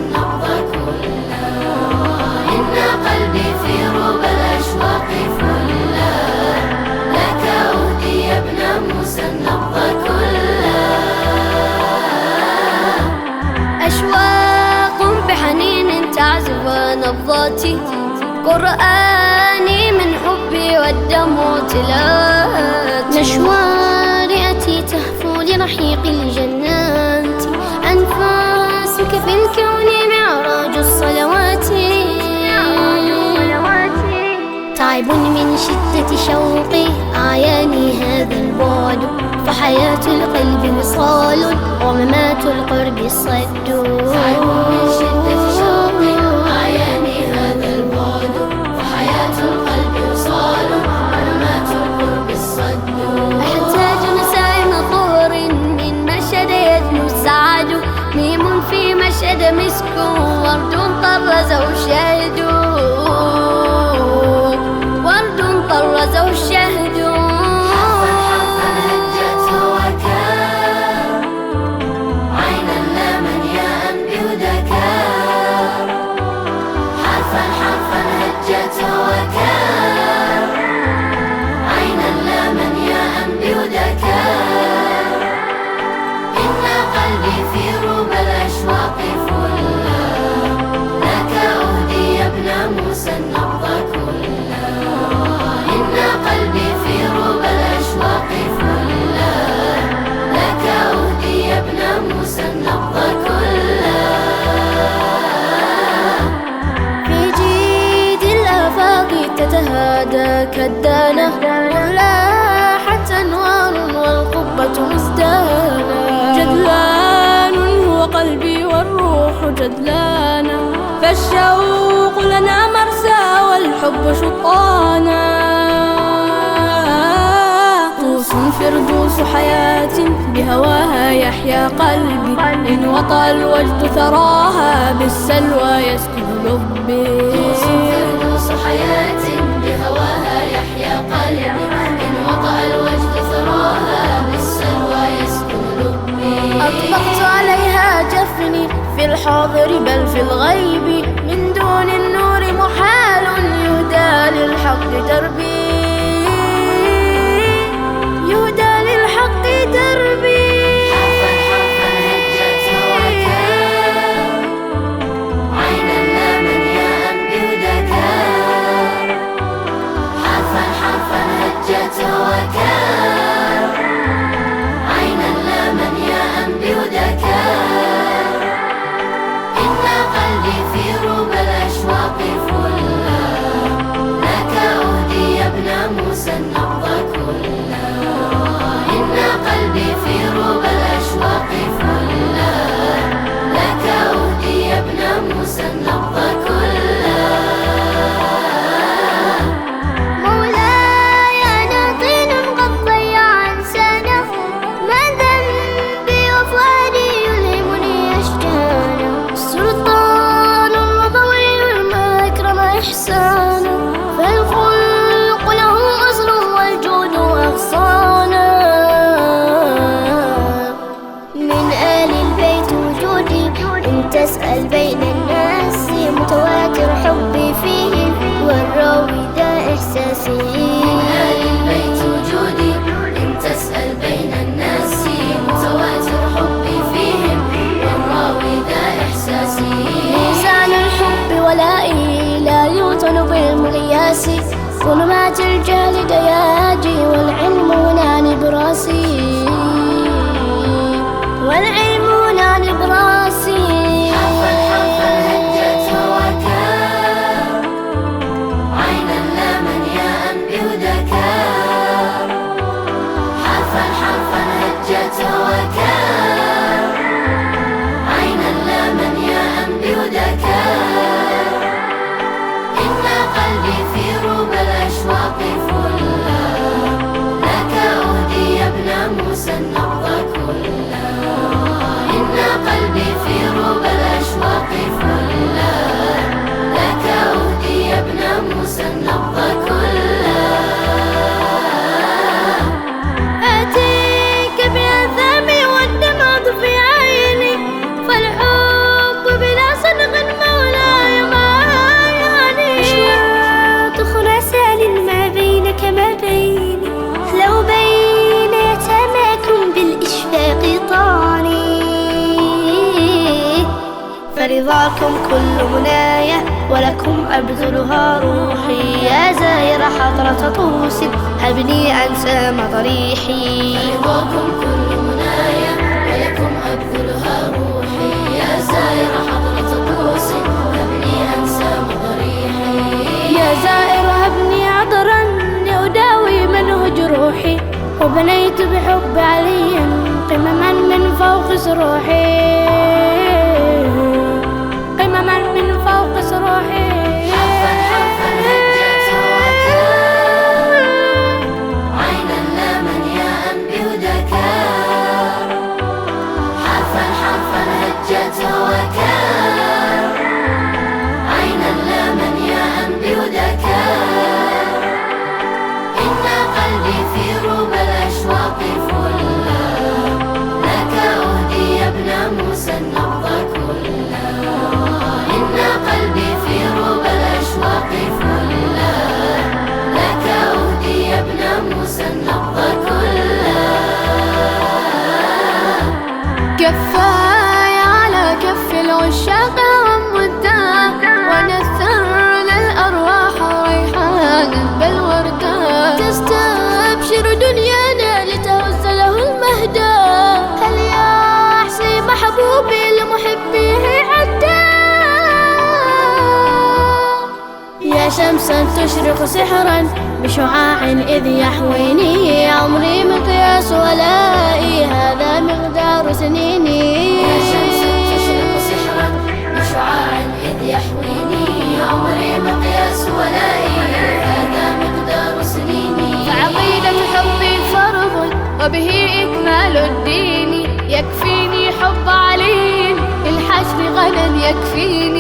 النبض كلا. إن قلبي في ربى الأشواق فلا، لك أهدي يا ابن موسى النبض كلا. أشواق بحنين تعزف نبضاتي، قرآني من حبي والدمع تلاوتي. مشوارئتي تهفو لرحيق الجنات، أنفاسك في الكون معراج الصلوات. تعب من شدة شوقي أعياني هذا البعد، فحياة القلب وصال وممات القرب الصد. تعب من شدة شوقي أعياني هذا البعد، فحياة القلب وصال وممات القرب الصد. أحتاج نسائم طهر من مشهد يدنو السعد، ميم في مشهد مسك ورد طرزه الشهد، ورد طرزه الشهد. حرفا حرفا هجت وكار، عينا لا من ياء بهدكار. حرفا حرفا هجت وكار، عينا لا من ياء بهدكار. إن قلبي في ربى الأشواق فلا، لك أهدي يا ابن موسى النبض كلا. إن قلبي في ربى الأشواق فلا، لك أهدي يا ابن موسى النبض كلا. في جيد الآفاق تتهادى كالدانة، ولاحت أنوار والقبة مزدانة. جدلان هو قلبي والروح جدلانا، فالشوق لنا مرسى والحب شطانا. طوس فردوس حياة بهواها يحيا قلبي، إن وطأ الوجد ثراها بالسلوى يسكن لبي. طوس فردوس حياة بهواها يحيا قلبي، إن وطأ الوجد ثراها بالسلوى يسكن لبي. أطبقت عليها جفني في الحاضر بل في الغيب، من دون النور محال يهدى للحق دربي، يهدى للحق دربي. حرفا حرفا هجت وكار، عينا لا من ياء بهدكار. حرفا حرفا هجت وكار، عينا لا من ياء بهدكار. إن قلبي في ربى الأشواق فلا، لك أهدي يا ابن موسى النبض كلا. إن قلبي في ربى الأشواق فلا، لك أهدي يا ابن موسى النبض كلا. مولاي أنا طين قد ضيع إنسانه، ما ذنبي وفؤادي يلهمني أشجانه. سلطان وطويل ما أكرم إحسانه، فالخلق له أصل والجود أغصانا. من آل البيت وجودي إن تسأل بين الناس، متواتر حبي فيهم والراوي ذا إحساسي. من آل البيت وجودي إن تسأل بين الناس، متواتر حبي فيهم والراوي ذا إحساسي. ميزان الحب ولائي لا يوزن بالمقياس، ظلمات الجهل دياجي والعلم ونان براسي، والعلم ونان براسي. حرفا حرفا هجت وكار، عينا لا من ياء بهدكار. حرفا حرفا هجت وكار، عينا لا من ياء بهدكار. إن قلبي في ربى الأشواق فلا، لك فرضاكم كل منايا ولكم أبذلها روحي. يا زائر حضرة طوس هبني أنسام ضريحي. فرضاكم كل منايا ولكم أبذلها روحي. يا زائر حضرة طوس هبني أنسام ضريحي. يا زائر هبني عذرا يداوي منه جروحي. وبنيت بحب علي قمما من فوق سروحي. قمما من فوق سروحي. حرفا حرفا هجت وكان عينا لا من ياء بهداك. حرفا حرفا هجت وكان عينا لا من ياء بهداك. إن قلبي في روب الأشواق فلا لك أهدي يا ابن موسى النبض كلا. إن قلبي في روب الأشواق فلا لك أهدي يا ابن موسى النبض كلا. كفاي على كف العشاق عمدا ونثرنا الأرواح ريحانا بل وردا. تستبشر دنيانا لتهز له المهدى. هل يحصي محبوبي لمحبيه عدا. يا شمسا تشرق سحرا بشعاع إذ يحويني. عمري مقياس ولائي هذا مقدار سنيني. يا شمس تشرق سحرا بشعاع إذ يحويني. عمري مقياس ولائي هذا مقدار سنيني. فعقيدة حبي فرض وبه إكمال الدين. يكفيني حب علي للحشر غدا يكفيني.